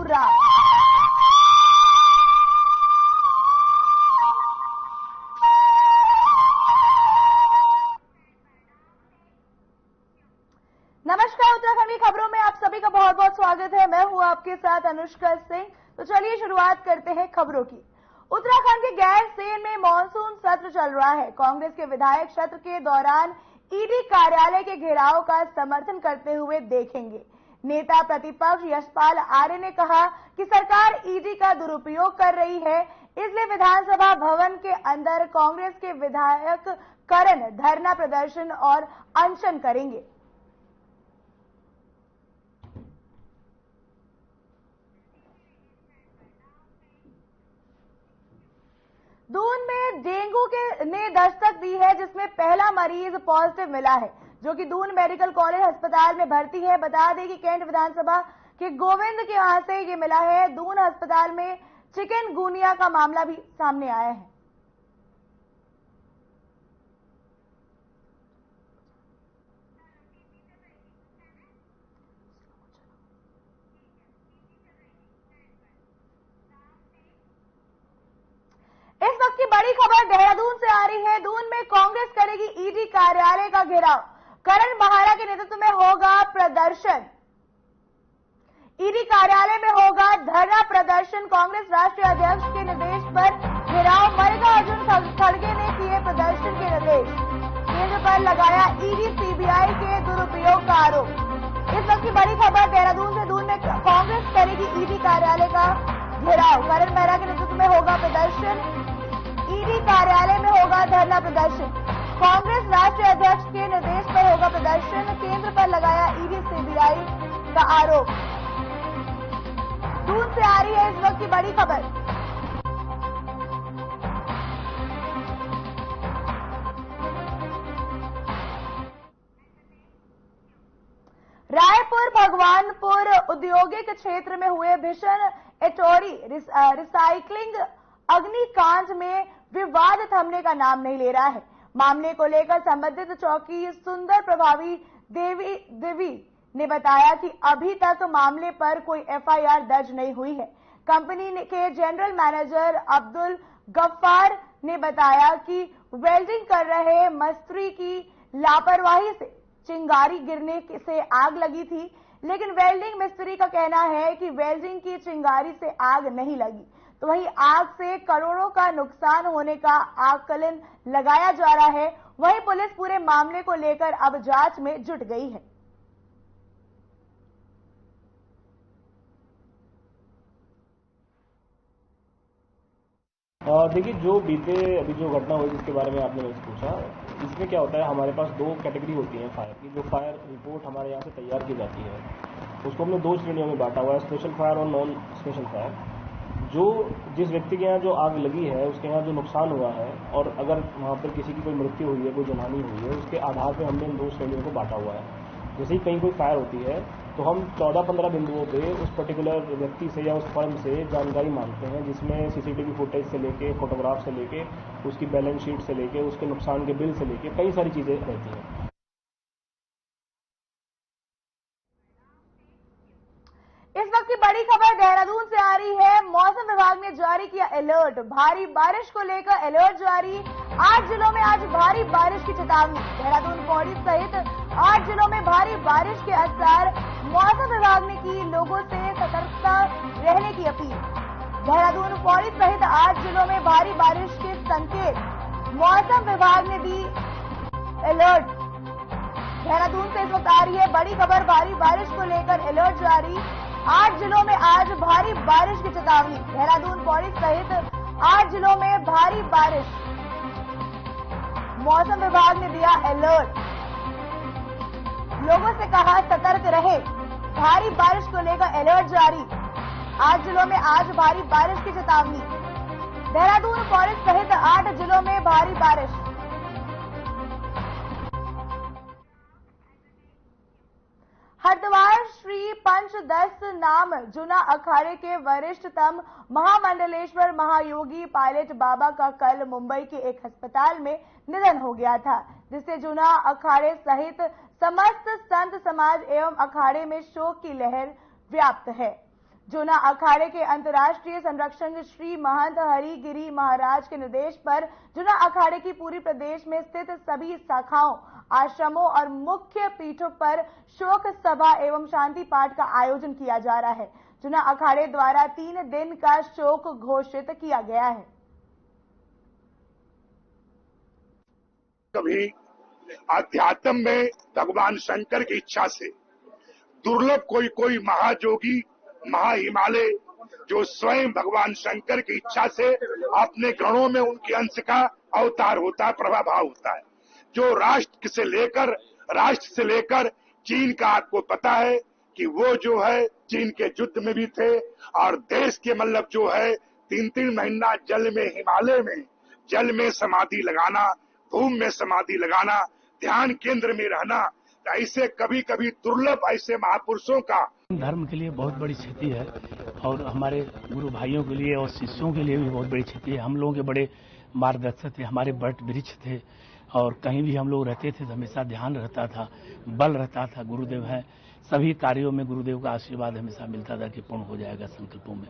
राम। नमस्कार, उत्तराखंड की खबरों में आप सभी का बहुत बहुत स्वागत है। मैं हूं आपके साथ अनुष्का सिंह। तो चलिए शुरुआत करते हैं खबरों की। उत्तराखंड के गैरसैंण में मानसून सत्र चल रहा है। कांग्रेस के विधायक सत्र के दौरान ईडी कार्यालय के घेराव का समर्थन करते हुए देखेंगे। नेता प्रतिपक्ष यशपाल आर्य ने कहा कि सरकार ईडी का दुरुपयोग कर रही है, इसलिए विधानसभा भवन के अंदर कांग्रेस के विधायक करण धरना प्रदर्शन और अनशन करेंगे। दून में डेंगू ने दस्तक दी है, जिसमें पहला मरीज पॉजिटिव मिला है, जो कि दून मेडिकल कॉलेज अस्पताल में भर्ती है। बता दें कि कैंट विधानसभा के गोविंद के यहां से ये मिला है। दून अस्पताल में चिकनगुनिया का मामला भी सामने आया है। इस वक्त की बड़ी खबर देहरादून से आ रही है। दून में कांग्रेस करेगी ईडी कार्यालय का घेराव। करण बहारा के नेतृत्व में होगा प्रदर्शन। ईडी कार्यालय में होगा धरना प्रदर्शन। कांग्रेस राष्ट्रीय अध्यक्ष के निर्देश पर घेराव। मल्लिकार्जुन खड़गे ने किए प्रदर्शन के निर्देश। केंद्र पर लगाया ईडी सीबीआई के दुरुपयोग का आरोप। इस वक्त की बड़ी खबर देहरादून से। दून में कांग्रेस करेगी ईडी कार्यालय का घेराव। करण बहारा के नेतृत्व में होगा प्रदर्शन। ईडी कार्यालय में होगा धरना प्रदर्शन। कांग्रेस राष्ट्रीय अध्यक्ष के निर्देश पर होगा प्रदर्शन। केंद्र पर लगाया ईडी सीबीआई का आरोप। दून से आ रही है इस वक्त की बड़ी खबर। रायपुर भगवानपुर औद्योगिक क्षेत्र में हुए भीषण एटोरी रिसाइकलिंग अग्निकांड में विवाद थमने का नाम नहीं ले रहा है। मामले को लेकर संबंधित चौकी सुंदर प्रभावी देवी ने बताया कि अभी तक मामले पर कोई एफआईआर दर्ज नहीं हुई है। कंपनी के जनरल मैनेजर अब्दुल गफ्फार ने बताया कि वेल्डिंग कर रहे मिस्त्री की लापरवाही से चिंगारी गिरने से आग लगी थी, लेकिन वेल्डिंग मिस्त्री का कहना है कि वेल्डिंग की चिंगारी से आग नहीं लगी। तो वहीं आग से करोड़ों का नुकसान होने का आकलन लगाया जा रहा है। वहीं पुलिस पूरे मामले को लेकर अब जांच में जुट गई है। देखिए, अभी जो घटना हुई जिसके बारे में आपने मुझसे पूछा, इसमें क्या होता है, हमारे पास दो कैटेगरी होती है फायर की। जो फायर रिपोर्ट हमारे यहाँ से तैयार की जाती है, उसको हमने दो श्रेणियों में बांटा हुआ है, स्पेशल फायर और नॉन स्पेशल फायर। जिस व्यक्ति के यहाँ जो आग लगी है, उसके यहाँ जो नुकसान हुआ है, और अगर वहाँ पर किसी की कोई मृत्यु हुई है, कोई जनहानि हुई है, उसके आधार पर हमने इन दो श्रेणियों को बांटा हुआ है। जैसे ही कहीं कोई फायर होती है तो हम 14-15 बिंदुओं पे उस पर्टिकुलर व्यक्ति से या उस फर्म से जानकारी मांगते हैं, जिसमें सीसीटीवी फुटेज से लेके, फोटोग्राफ से लेके, उसकी बैलेंस शीट से लेके, उसके नुकसान के बिल से लेके कई सारी चीजें रहती हैं। इस वक्त की बड़ी खबर देहरादून से आ रही है। मौसम विभाग ने जारी किया अलर्ट। भारी बारिश को लेकर अलर्ट जारी। 8 जिलों में आज भारी बारिश की चेतावनी। देहरादून पौड़ी सहित 8 जिलों में भारी बारिश के आसार। मौसम विभाग ने की लोगों से सतर्कता रहने की अपील। देहरादून पौड़ी सहित 8 जिलों में भारी बारिश के संकेत मौसम विभाग ने दी अलर्ट। देहरादून से इस वक्त आ रही है बड़ी खबर। भारी बारिश को लेकर अलर्ट जारी। 8 जिलों में आज भारी बारिश की चेतावनी। देहरादून पौड़ी सहित 8 जिलों में भारी बारिश। मौसम विभाग ने दिया अलर्ट। लोगों से कहा सतर्क रहे। भारी बारिश को लेकर अलर्ट जारी। 8 जिलों में आज भारी बारिश की चेतावनी। देहरादून पौड़ी सहित 8 जिलों में भारी बारिश। हरिद्वार श्री पंचदश नाम जुना अखाड़े के वरिष्ठतम महामंडलेश्वर महायोगी पायलट बाबा का कल मुंबई के एक अस्पताल में निधन हो गया था, जिससे जुना अखाड़े सहित समस्त संत समाज एवं अखाड़े में शोक की लहर व्याप्त है। जूना अखाड़े के अंतर्राष्ट्रीय संरक्षक श्री महंत हरिगिरी महाराज के निर्देश पर जूना अखाड़े की पूरी प्रदेश में स्थित सभी शाखाओं, आश्रमों और मुख्य पीठों पर शोक सभा एवं शांति पाठ का आयोजन किया जा रहा है। जूना अखाड़े द्वारा 3 दिन का शोक घोषित किया गया है। कभी अध्यात्म में भगवान शंकर की इच्छा से दुर्लभ कोई महाजोगी, महाहिमालय जो स्वयं भगवान शंकर की इच्छा से अपने गणों में उनके अंश का अवतार होता है, प्रभाव होता है, जो राष्ट्र से लेकर चीन का आपको पता है कि वो जो है चीन के युद्ध में भी थे और देश के मतलब जो है 3-3 महीना जल में, हिमालय में जल में समाधि लगाना, भूमि में समाधि लगाना, ध्यान केंद्र में रहना, ऐसे कभी कभी दुर्लभ ऐसे महापुरुषों का धर्म के लिए बहुत बड़ी क्षति है और हमारे गुरु भाइयों के लिए और शिष्यों के लिए भी बहुत बड़ी क्षति है। हम लोगों के बड़े मार्गदर्शक थे, हमारे वट वृक्ष थे और कहीं भी हम लोग रहते थे तो हमेशा ध्यान रहता था, बल रहता था। गुरुदेव है, सभी कार्यों में गुरुदेव का आशीर्वाद हमेशा मिलता था कि पूर्ण हो जाएगा संकल्पों में।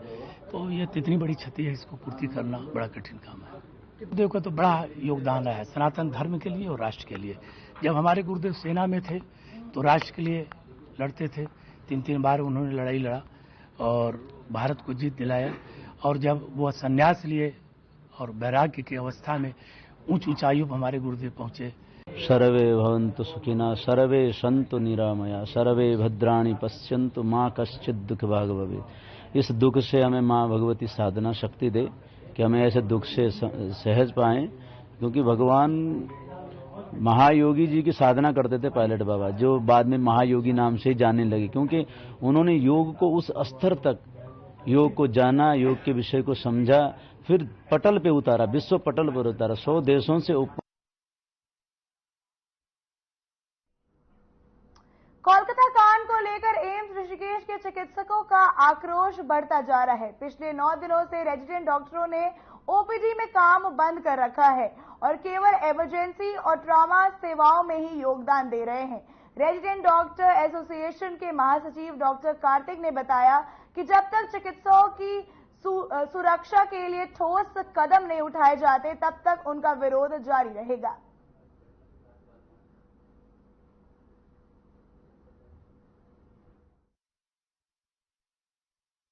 तो ये इतनी बड़ी क्षति है, इसको पूर्ति करना बड़ा कठिन काम है। गुरुदेव का तो बड़ा योगदान रहा है सनातन धर्म के लिए और राष्ट्र के लिए। जब हमारे गुरुदेव सेना में थे तो राष्ट्र के लिए लड़ते थे, 3-3 बार उन्होंने लड़ाई लड़ा और भारत को जीत दिलाया। और जब वो संन्यास लिए और वैराग्य की अवस्था में ऊंच ऊंचाइयों पर हमारे गुरुदेव पहुंचे। सर्वे भवन्तु सुखिनः, सर्वे सन्तु निरामया, सर्वे भद्राणि पश्यन्तु, माँ कश्चित् दुख भाग भवेत्। इस दुख से हमें माँ भगवती साधना शक्ति दे कि हमें ऐसे दुख से सहज पाएं, क्योंकि भगवान महायोगी जी की साधना करते थे पायलट बाबा, जो बाद में महायोगी नाम से जाने लगे, क्योंकि उन्होंने योग को उस स्तर तक योग को जाना, योग के विषय को समझा, फिर पटल पे उतारा, विश्व पटल पर उतारा, 100 देशों से ऊपर। कोलकाता कांड को लेकर एम्स ऋषिकेश के चिकित्सकों का आक्रोश बढ़ता जा रहा है। पिछले 9 दिनों से रेजिडेंट डॉक्टरों ने ओपीडी में काम बंद कर रखा है और केवल इमरजेंसी और ट्रॉमा सेवाओं में ही योगदान दे रहे हैं। रेजिडेंट डॉक्टर एसोसिएशन के महासचिव डॉक्टर कार्तिक ने बताया कि जब तक चिकित्सकों की सुरक्षा के लिए ठोस कदम नहीं उठाए जाते तब तक उनका विरोध जारी रहेगा।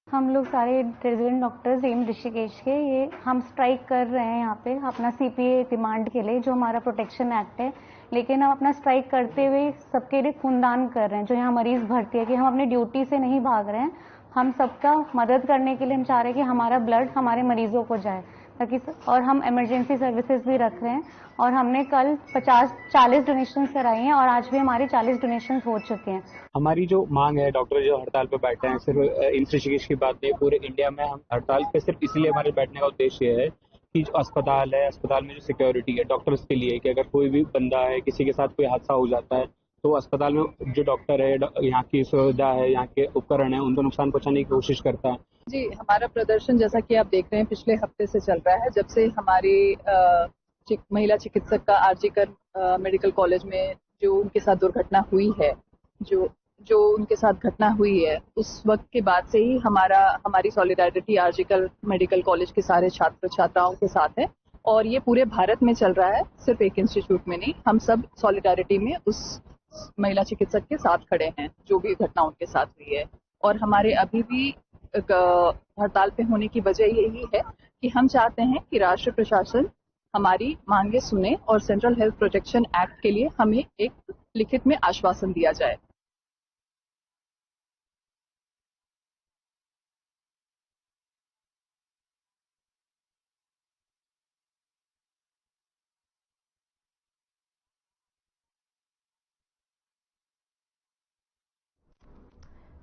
हम लोग सारे रेजिडेंट डॉक्टर्स एम्स ऋषिकेश के ये हम स्ट्राइक कर रहे हैं यहाँ पे अपना सीपीए डिमांड के लिए, जो हमारा प्रोटेक्शन एक्ट है। लेकिन हम अपना स्ट्राइक करते हुए सबके लिए खूनदान कर रहे हैं। जो यहाँ मरीज भर्ती है कि हम अपनी ड्यूटी से नहीं भाग रहे हैं, हम सबका मदद करने के लिए हम चाह रहे हैं कि हमारा ब्लड हमारे मरीजों को जाए ताकि, और हम इमरजेंसी सर्विसेज भी रख रहे हैं और हमने कल 40 डोनेशन कराई हैं और आज भी हमारी 40 डोनेशन हो चुके हैं। हमारी जो मांग है, डॉक्टर जो हड़ताल पे बैठे हैं, सिर्फ एम्स ऋषिकेश की बात नहीं, पूरे इंडिया में हम हड़ताल पे सिर्फ इसलिए हमारे बैठने का उद्देश्य है कि जो अस्पताल है, अस्पताल में जो सिक्योरिटी है डॉक्टर्स के लिए, कि अगर कोई भी बंदा है, किसी के साथ कोई हादसा हो जाता है तो अस्पताल में जो डॉक्टर है, यहाँ की सुविधा है, यहाँ के उपकरण है, उनको नुकसान पहुंचाने की कोशिश करता है। जी, हमारा प्रदर्शन जैसा कि आप देख रहे हैं पिछले हफ्ते से चल रहा है, जब से हमारी महिला चिकित्सक का आरजीकर मेडिकल कॉलेज में जो उनके साथ दुर्घटना हुई है, जो उनके साथ घटना हुई है, उस वक्त के बाद से ही हमारी सॉलिडारिटी आरजीकर मेडिकल कॉलेज के सारे छात्र छात्राओं के साथ है और ये पूरे भारत में चल रहा है, सिर्फ एक इंस्टीट्यूट में नहीं। हम सब सॉलिडारिटी में उस महिला चिकित्सक के साथ खड़े हैं जो भी घटना उनके साथ हुई है। और हमारे अभी भी हड़ताल पे होने की वजह यही है कि हम चाहते हैं कि राष्ट्र प्रशासन हमारी मांगे सुने और सेंट्रल हेल्थ प्रोटेक्शन एक्ट के लिए हमें एक लिखित में आश्वासन दिया जाए।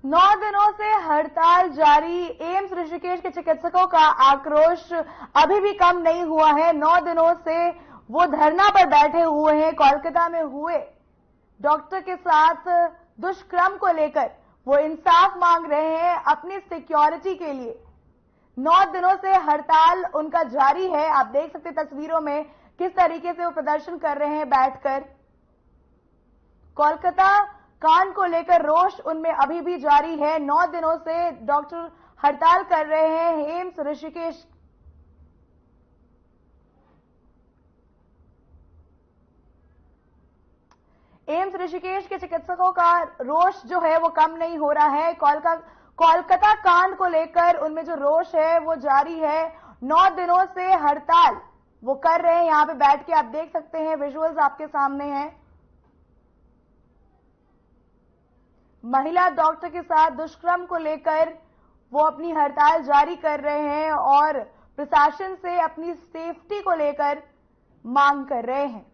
नौ दिनों से हड़ताल जारी एम्स ऋषिकेश के चिकित्सकों का आक्रोश अभी भी कम नहीं हुआ है। 9 दिनों से वो धरना पर बैठे हुए हैं। कोलकाता में हुए डॉक्टर के साथ दुष्कर्म को लेकर वो इंसाफ मांग रहे हैं अपनी सिक्योरिटी के लिए। 9 दिनों से हड़ताल उनका जारी है। आप देख सकते तस्वीरों में किस तरीके से वो प्रदर्शन कर रहे हैं बैठकर। कोलकाता कांड को लेकर रोष उनमें अभी भी जारी है। 9 दिनों से डॉक्टर हड़ताल कर रहे हैं एम्स ऋषिकेश। एम्स ऋषिकेश के चिकित्सकों का रोष जो है वो कम नहीं हो रहा है। कोलकाता कांड को लेकर उनमें जो रोष है वो जारी है। 9 दिनों से हड़ताल वो कर रहे हैं। यहां पे बैठ के आप देख सकते हैं, विजुअल्स आपके सामने हैं। महिला डॉक्टर के साथ दुष्कर्म को लेकर वो अपनी हड़ताल जारी कर रहे हैं और प्रशासन से अपनी सेफ्टी को लेकर मांग कर रहे हैं।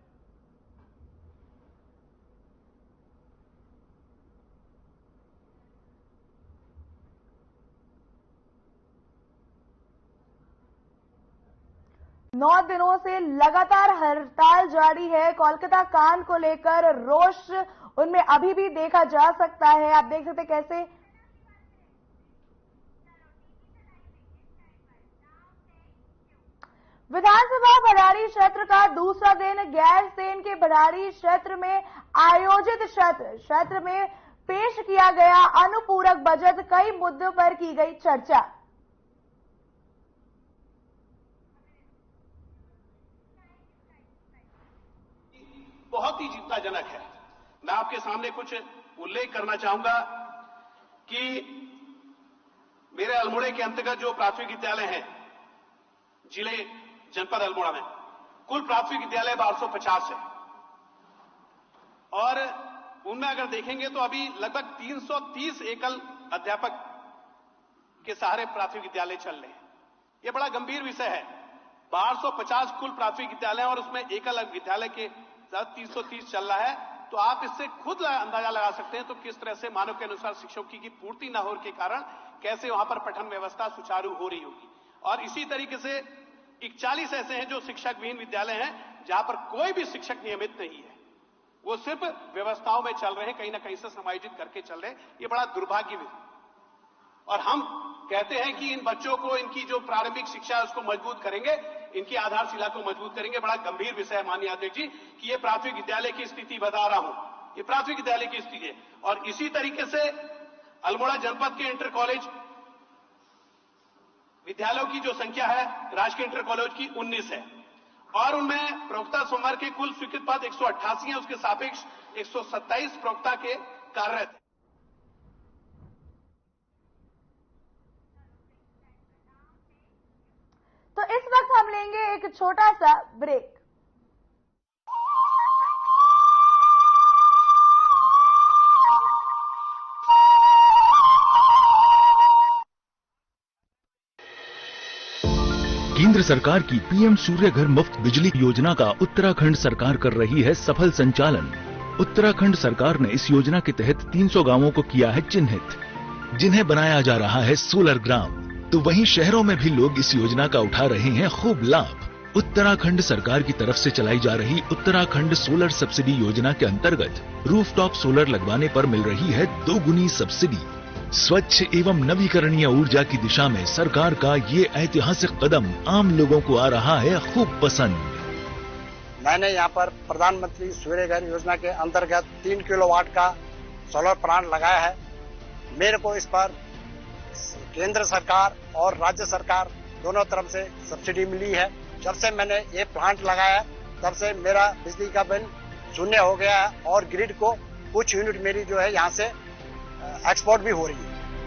नौ दिनों से लगातार हड़ताल जारी है। कोलकाता कांड को लेकर रोष उनमें अभी भी देखा जा सकता है। आप देख सकते कैसे विधानसभा भंडारी क्षेत्र का दूसरा दिन गैरसैंण के भंडारी क्षेत्र में आयोजित क्षेत्र में पेश किया गया अनुपूरक बजट। कई मुद्दों पर की गई चर्चा। बहुत ही चिंताजनक है। मैं आपके सामने कुछ उल्लेख करना चाहूंगा कि मेरे अल्मोड़ा के अंतर्गत जो प्राथमिक विद्यालय हैं जिले जनपद अल्मोड़ा में, कुल प्राथमिक विद्यालय 1250 है और उनमें अगर देखेंगे तो अभी लगभग 330 एकल अध्यापक के सहारे प्राथमिक विद्यालय चल रहे हैं। यह बड़ा गंभीर विषय है। 1250 कुल प्राथमिक विद्यालय और उसमें एकल विद्यालय के 330 चल रहा है, तो आप इससे खुद अंदाजा लगा सकते हैं तो किस तरह से मानव के अनुसार शिक्षकों की पूर्ति न होने के कारण कैसे वहां पर पठन व्यवस्था सुचारू हो रही होगी। और इसी तरीके से 41 ऐसे हैं जो शिक्षक विहीन विद्यालय हैं जहां पर कोई भी शिक्षक नियमित नहीं है, वो सिर्फ व्यवस्थाओं में चल रहे हैं, कहीं ना कहीं से समायोजित करके चल रहे हैं। ये बड़ा दुर्भाग्य है। और हम कहते हैं कि इन बच्चों को इनकी जो प्रारंभिक शिक्षा है उसको मजबूत करेंगे, इनकी आधारशिला को मजबूत करेंगे। बड़ा गंभीर विषय है माननीय अध्यक्ष जी कि ये प्राथमिक विद्यालय की स्थिति बता रहा हूं, ये प्राथमिक विद्यालय की स्थिति है। और इसी तरीके से अल्मोड़ा जनपद के इंटर कॉलेज विद्यालयों की जो संख्या है राजकीय इंटर कॉलेज की 19 है और उनमें प्रवक्ता संवर्ग के कुल स्वीकृत पद 188 है, उसके सापेक्ष 127 प्रवक्ता के कार्यरत है। तो इस वक्त हम लेंगे एक छोटा सा ब्रेक। केंद्र सरकार की पीएम सूर्य घर मुफ्त बिजली योजना का उत्तराखंड सरकार कर रही है सफल संचालन। उत्तराखंड सरकार ने इस योजना के तहत 300 गांवों को किया है चिन्हित, जिन्हें बनाया जा रहा है सोलर ग्राम। तो वहीं शहरों में भी लोग इस योजना का उठा रहे हैं खूब लाभ। उत्तराखंड सरकार की तरफ से चलाई जा रही उत्तराखंड सोलर सब्सिडी योजना के अंतर्गत रूफटॉप सोलर लगवाने पर मिल रही है 2 गुनी सब्सिडी। स्वच्छ एवं नवीकरणीय ऊर्जा की दिशा में सरकार का ये ऐतिहासिक कदम आम लोगों को आ रहा है खूब पसंद। मैंने यहाँ पर प्रधानमंत्री सूर्य घर योजना के अंतर्गत 3 किलोवाट का सोलर प्लांट लगाया है। मेरे को इस पर केंद्र सरकार और राज्य सरकार दोनों तरफ से सब्सिडी मिली है। जब से मैंने ये प्लांट लगाया तब से मेरा बिजली का बिल शून्य हो गया है और ग्रिड को कुछ यूनिट मेरी जो है यहाँ से एक्सपोर्ट भी हो रही है।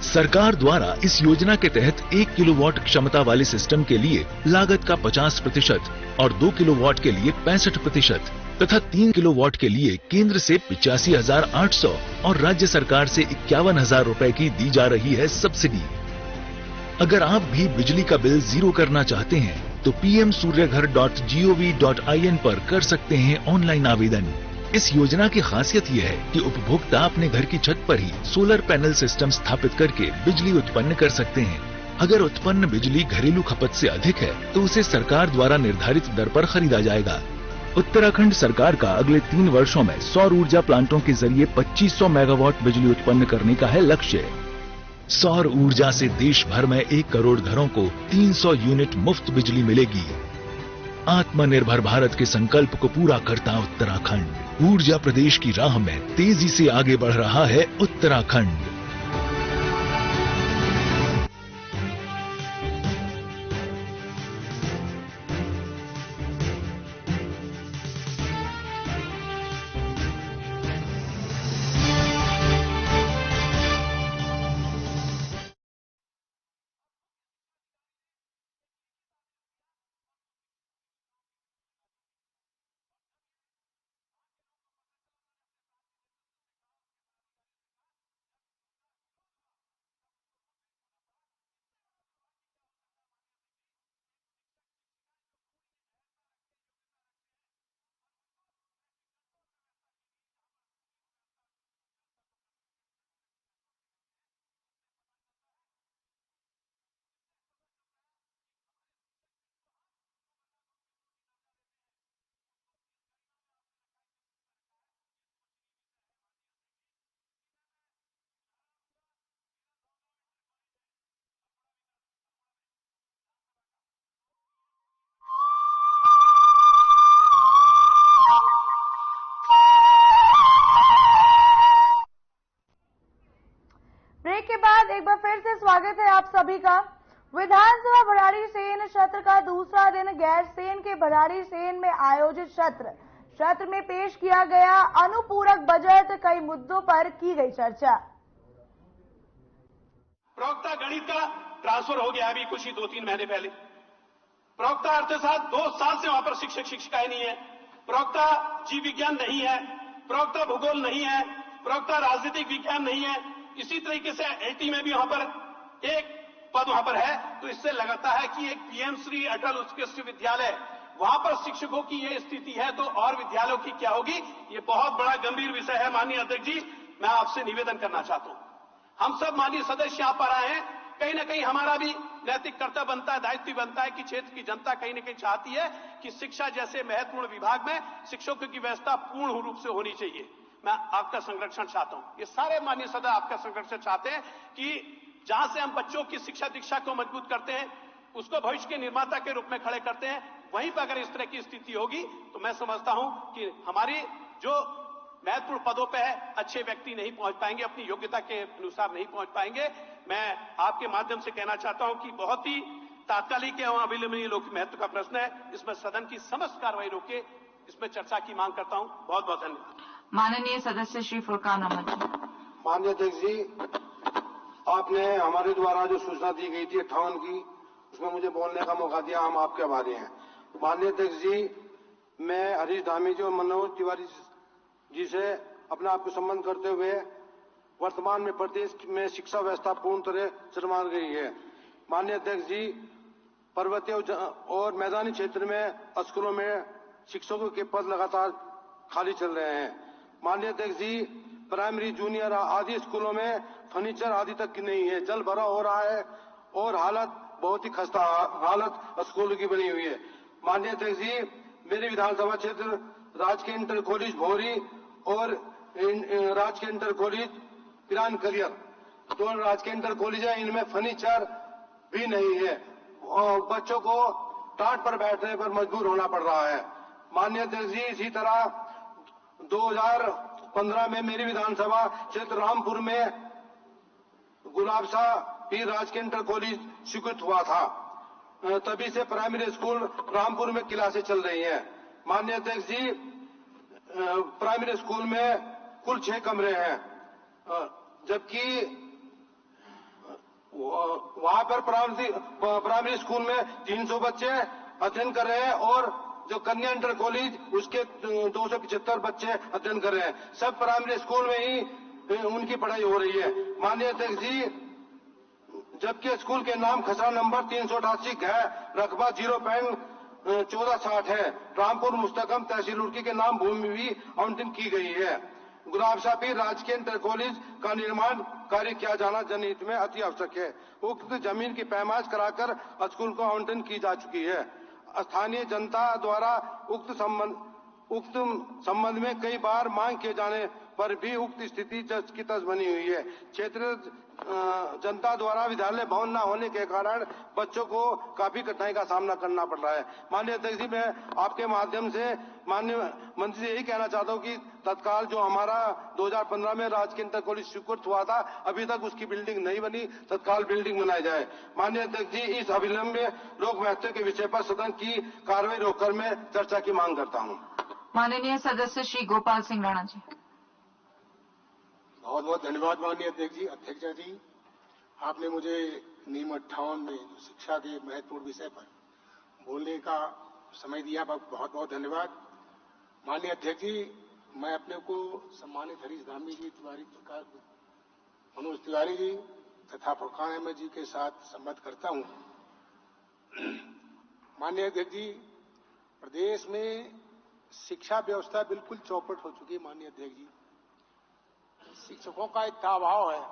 सरकार द्वारा इस योजना के तहत 1 किलोवाट क्षमता वाले सिस्टम के लिए लागत का 50% और 2 किलोवाट के लिए 65% तथा 3 किलोवाट के लिए केंद्र से 85,800 और राज्य सरकार से 51,000 रुपए की दी जा रही है सब्सिडी। अगर आप भी बिजली का बिल जीरो करना चाहते हैं तो pmsuryaghar.gov.in पर कर सकते हैं ऑनलाइन आवेदन। इस योजना की खासियत ये है कि उपभोक्ता अपने घर की छत पर ही सोलर पैनल सिस्टम स्थापित करके बिजली उत्पन्न कर सकते हैं। अगर उत्पन्न बिजली घरेलू खपत से अधिक है तो उसे सरकार द्वारा निर्धारित दर पर खरीदा जाएगा। उत्तराखंड सरकार का अगले 3 वर्षों में सौर ऊर्जा प्लांटों के जरिए 2500 मेगावाट बिजली उत्पन्न करने का है लक्ष्य। सौर ऊर्जा से देश भर में 1 करोड़ घरों को 300 यूनिट मुफ्त बिजली मिलेगी। आत्मनिर्भर भारत के संकल्प को पूरा करता उत्तराखंड। ऊर्जा प्रदेश की राह में तेजी से आगे बढ़ रहा है उत्तराखंड। सभी का। विधानसभा भराड़ीसेन सत्र का दूसरा दिन गैरसेन के भराड़ीसेन में आयोजित सत्र में पेश किया गया अनुपूरक बजट, कई मुद्दों पर की गई चर्चा। प्रवक्ता गणित का ट्रांसफर हो गया अभी कुछ ही 2-3 महीने पहले। प्रवक्ता अर्थशास्त्र 2 साल से वहां पर शिक्षक शिक्षिकाएं नहीं है। प्रवक्ता जीव विज्ञान नहीं है, प्रवक्ता भूगोल नहीं है, प्रवक्ता राजनीतिक विज्ञान नहीं है। इसी तरीके से एलटी में भी वहां पर एक पद वहां पर है। तो इससे लगता है कि एक पीएम श्री अटल उत्कृष्ट विद्यालय वहां पर शिक्षकों की यह स्थिति है तो और विद्यालयों की क्या होगी। ये बहुत बड़ा गंभीर विषय है। माननीय अध्यक्ष जी, मैं आपसे निवेदन करना चाहता हूं, हम सब माननीय सदस्य यहां पर आए हैं, कहीं ना कहीं हमारा भी नैतिक कर्तव्य बनता है, दायित्व बनता है कि क्षेत्र की जनता कहीं ना कहीं चाहती है कि शिक्षा जैसे महत्वपूर्ण विभाग में शिक्षकों की व्यवस्था पूर्ण रूप से होनी चाहिए। मैं आपका संरक्षण चाहता हूं, ये सारे माननीय सदस्य आपका संरक्षण चाहते हैं कि जहां से हम बच्चों की शिक्षा दीक्षा को मजबूत करते हैं, उसको भविष्य के निर्माता के रूप में खड़े करते हैं, वहीं पर अगर इस तरह की स्थिति होगी तो मैं समझता हूं कि हमारी जो महत्वपूर्ण पदों पे है अच्छे व्यक्ति नहीं पहुंच पाएंगे, अपनी योग्यता के अनुसार नहीं पहुंच पाएंगे। मैं आपके माध्यम से कहना चाहता हूं कि बहुत ही तात्कालिक एवं अविलंबनीय लोक महत्व का प्रश्न है, इसमें सदन की समस्त कार्रवाई रोके, इसमें चर्चा की मांग करता हूं। बहुत बहुत धन्यवाद। माननीय सदस्य श्री फुरकान अहमद जी। माननीय अध्यक्ष जी, आपने हमारे द्वारा जो सूचना दी गई थी 58 की, उसमें मुझे बोलने का मौका दिया, हम आपके आभारी हैं। माननीय अध्यक्ष जी, मैं हरीश धामी जी और मनोज तिवारी जी से अपने आप को संबंध करते हुए वर्तमान में प्रदेश में शिक्षा व्यवस्था पूर्ण तरह चरमरा गई है। माननीय अध्यक्ष जी, पर्वतीय और मैदानी क्षेत्र में स्कूलों में शिक्षकों के पद लगातार खाली चल रहे हैं। माननीय अध्यक्ष जी, प्राइमरी जूनियर आदि स्कूलों में फर्नीचर आदि तक की नहीं है, जल भरा हो रहा है और हालत बहुत ही खस्ता हालत स्कूल की बनी हुई है। माननीय अध्यक्ष जी, मेरे विधानसभा क्षेत्र राजकीय इंटर कॉलेज भोरी और राजकीय इंटर कॉलेज पिरान करियर, दोनों राजकीय इंटर कॉलेज है, इनमें फर्नीचर भी नहीं है और बच्चों को टाट पर बैठने पर मजबूर होना पड़ रहा है। माननीय अध्यक्ष जी, इसी तरह 2015 में मेरी विधानसभा क्षेत्र रामपुर में गुलाब शाह पीर राजकीय इंटर कॉलेज स्वीकृत हुआ था, तभी से प्राइमरी स्कूल रामपुर में क्लासें चल रही हैं। माननीय अध्यक्ष जी, प्राइमरी स्कूल में कुल 6 कमरे हैं, जबकि वहां पर प्राइमरी स्कूल में 300 बच्चे अध्ययन कर रहे हैं और जो कन्या इंटर कॉलेज उसके 275 बच्चे अध्ययन कर रहे हैं। सब प्राइमरी स्कूल में ही उनकी पढ़ाई हो रही है। माननीय अध्यक्ष जी, जबकि स्कूल के नाम खसरा नंबर 388 है, रकबा 0.1460 है। रामपुर मुस्तकम तहसील रुड़की के नाम भूमि भी आवंटन की गई है। गुलाब शाह पीर राजकीय इंटर कॉलेज का निर्माण कार्य किया जाना जनहित में अति आवश्यक है। उक्त जमीन की पैमाइश कराकर स्कूल को आवंटन की जा चुकी है। स्थानीय जनता द्वारा उक्त संबंध में कई बार मांग किए जाने पर भी उक्त स्थिति जस की तस बनी हुई है। क्षेत्र जनता द्वारा विद्यालय भवन न होने के कारण बच्चों को काफी कठिनाई का सामना करना पड़ रहा है। माननीय अध्यक्ष जी, मैं आपके माध्यम से माननीय मंत्री से यही कहना चाहता हूं कि तत्काल जो हमारा 2015 में राजकीय इंटर कॉलेज स्वीकृत हुआ था, अभी तक उसकी बिल्डिंग नहीं बनी, तत्काल बिल्डिंग बनाई जाए। माननीय अध्यक्ष जी, इस अविलंब लोक महत्व के विषय पर सदन की कार्रवाई रोककर मैं चर्चा की मांग करता हूं। माननीय सदस्य श्री गोपाल सिंह राणा जी। बहुत बहुत धन्यवाद माननीय अध्यक्ष जी, आपने मुझे नियम 58 में जो शिक्षा के महत्वपूर्ण विषय पर बोलने का समय दिया, बहुत बहुत धन्यवाद। माननीय अध्यक्ष जी, मैं अपने को सम्मानित हरीश धामी जी, मनोज तिवारी जी तथा फुरकान अहमद जी के साथ संबद्ध करता हूं। माननीय अध्यक्ष जी, प्रदेश में शिक्षा व्यवस्था बिल्कुल चौपट हो चुकी है। माननीय अध्यक्ष जी, शिक्षकों का इतना अभाव है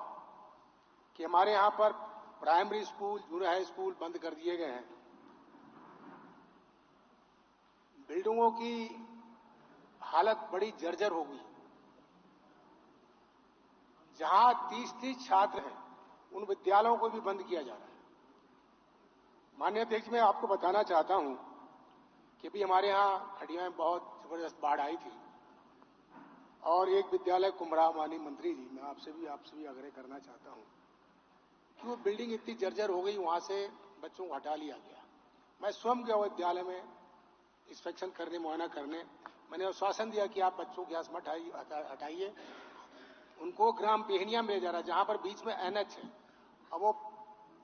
कि हमारे यहाँ पर primary school, junior high school बंद कर दिए गए हैं। बिल्डिंगों की हालत बड़ी जर्जर हो गई। जहां 30-30 छात्र हैं, उन विद्यालयों को भी बंद किया जा रहा है। माननीय अध्यक्ष, मैं आपको बताना चाहता हूं कि अभी हमारे यहाँ खड़िया में बहुत जबरदस्त बाढ़ आई थी और एक विद्यालय कुमरा, माननीय मंत्री जी, मैं आपसे भी आग्रह करना चाहता हूं कि वो बिल्डिंग इतनी जर्जर हो गई, वहां से बच्चों को हटा लिया गया। मैं स्वयं गया विद्यालय में इंस्पेक्शन करने, मुआयना करने। मैंने आश्वासन दिया कि आप बच्चों के मत हटाइए। उनको ग्राम बेहनिया में ले जा रहा, जहां पर बीच में एनएच है। अब वो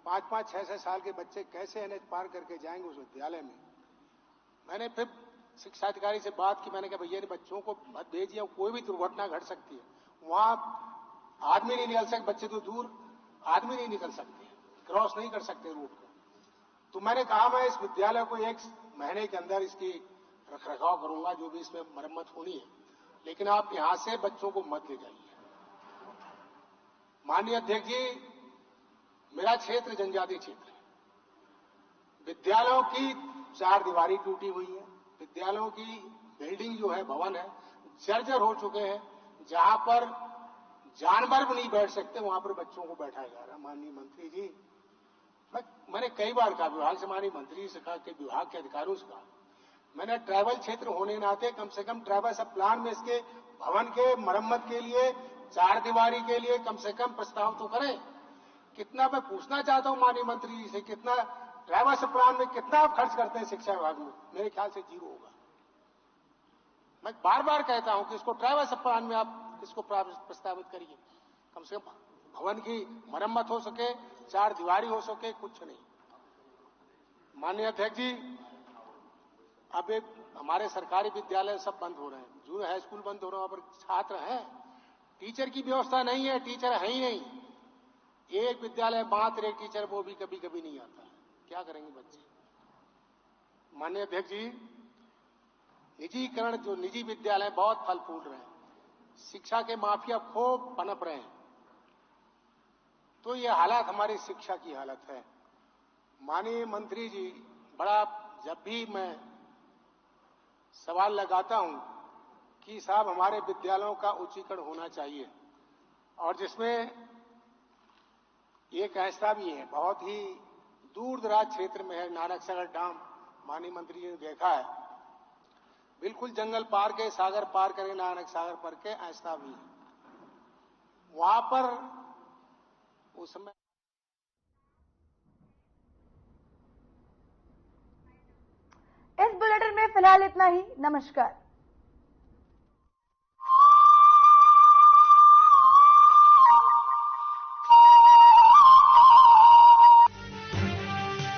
5-5, 6-6 साल के बच्चे कैसे एनएच पार करके जाएंगे उस विद्यालय में। मैंने फिर शिक्षा अधिकारी से बात की। मैंने कहा भैया बच्चों को मत भेजिए, कोई भी दुर्घटना घट सकती है। वहां आदमी नहीं निकल सकते, बच्चे तो दूर, आदमी नहीं निकल सकते, क्रॉस नहीं कर सकते रूट को। तो मैंने कहा मैं इस विद्यालय को 1 महीने के अंदर इसकी रखरखाव करूंगा, जो भी इसमें मरम्मत होनी है, लेकिन आप यहां से बच्चों को मत ले जाइए। माननीय अध्यक्ष जी, मेरा क्षेत्र जनजातीय क्षेत्र है। विद्यालयों की 4 दीवारी टूटी हुई है, विद्यालयों की बिल्डिंग जो है, भवन है, जर्जर हो चुके हैं। जहां पर जानवर भी नहीं बैठ सकते, वहां पर बच्चों को बैठाया जा रहा है। माननीय मंत्री जी, मैंने कई बार कहा, विभाग से, माननीय मंत्री जी से कहा, कि विभाग के अधिकारियों से कहा, मैंने ट्राइबल क्षेत्र होने के नाते कम से कम ट्राइबल सब प्लान में इसके भवन के मरम्मत के लिए, 4 दीवारी के लिए कम से कम प्रस्ताव तो करें। कितना मैं पूछना चाहता हूं माननीय मंत्री जी से, कितना ट्राइबल सब प्लान में कितना आप खर्च करते हैं शिक्षा विभाग में? मेरे ख्याल से 0 होगा। मैं बार बार कहता हूं कि इसको ट्राइबल सब प्लान में आप इसको प्रस्तावित करिए। कम से कम भवन की मरम्मत हो सके, 4 दीवारी हो सके, कुछ नहीं। माननीय अध्यक्ष जी, अब एक हमारे सरकारी विद्यालय सब बंद हो रहे हैं, जूनियर हाई स्कूल बंद हो रहे हैं, वहां पर छात्र हैं, टीचर की व्यवस्था नहीं है, टीचर है ही नहीं। एक विद्यालय मात्र एक टीचर, वो भी कभी कभी नहीं आता। क्या करेंगे बच्चे? माननीय अध्यक्ष जी, निजीकरण, जो निजी विद्यालय बहुत फल फूल रहे हैं, शिक्षा के माफिया खूब पनप रहे हैं, तो ये हालात हमारी शिक्षा की हालत है। माननीय मंत्री जी, बड़ा जब भी मैं सवाल लगाता हूं कि साहब हमारे विद्यालयों का उच्चीकरण होना चाहिए, और जिसमें एक ऐसा भी है, बहुत ही दूर दराज क्षेत्र में है, नानक सागर डैम, माननीय मंत्री जी ने देखा है, बिल्कुल जंगल पार के, सागर पार करके, नानक सागर पर के, ऐसा भी है। वहां पर उस समय इस बुलेटिन में फिलहाल इतना ही। नमस्कार।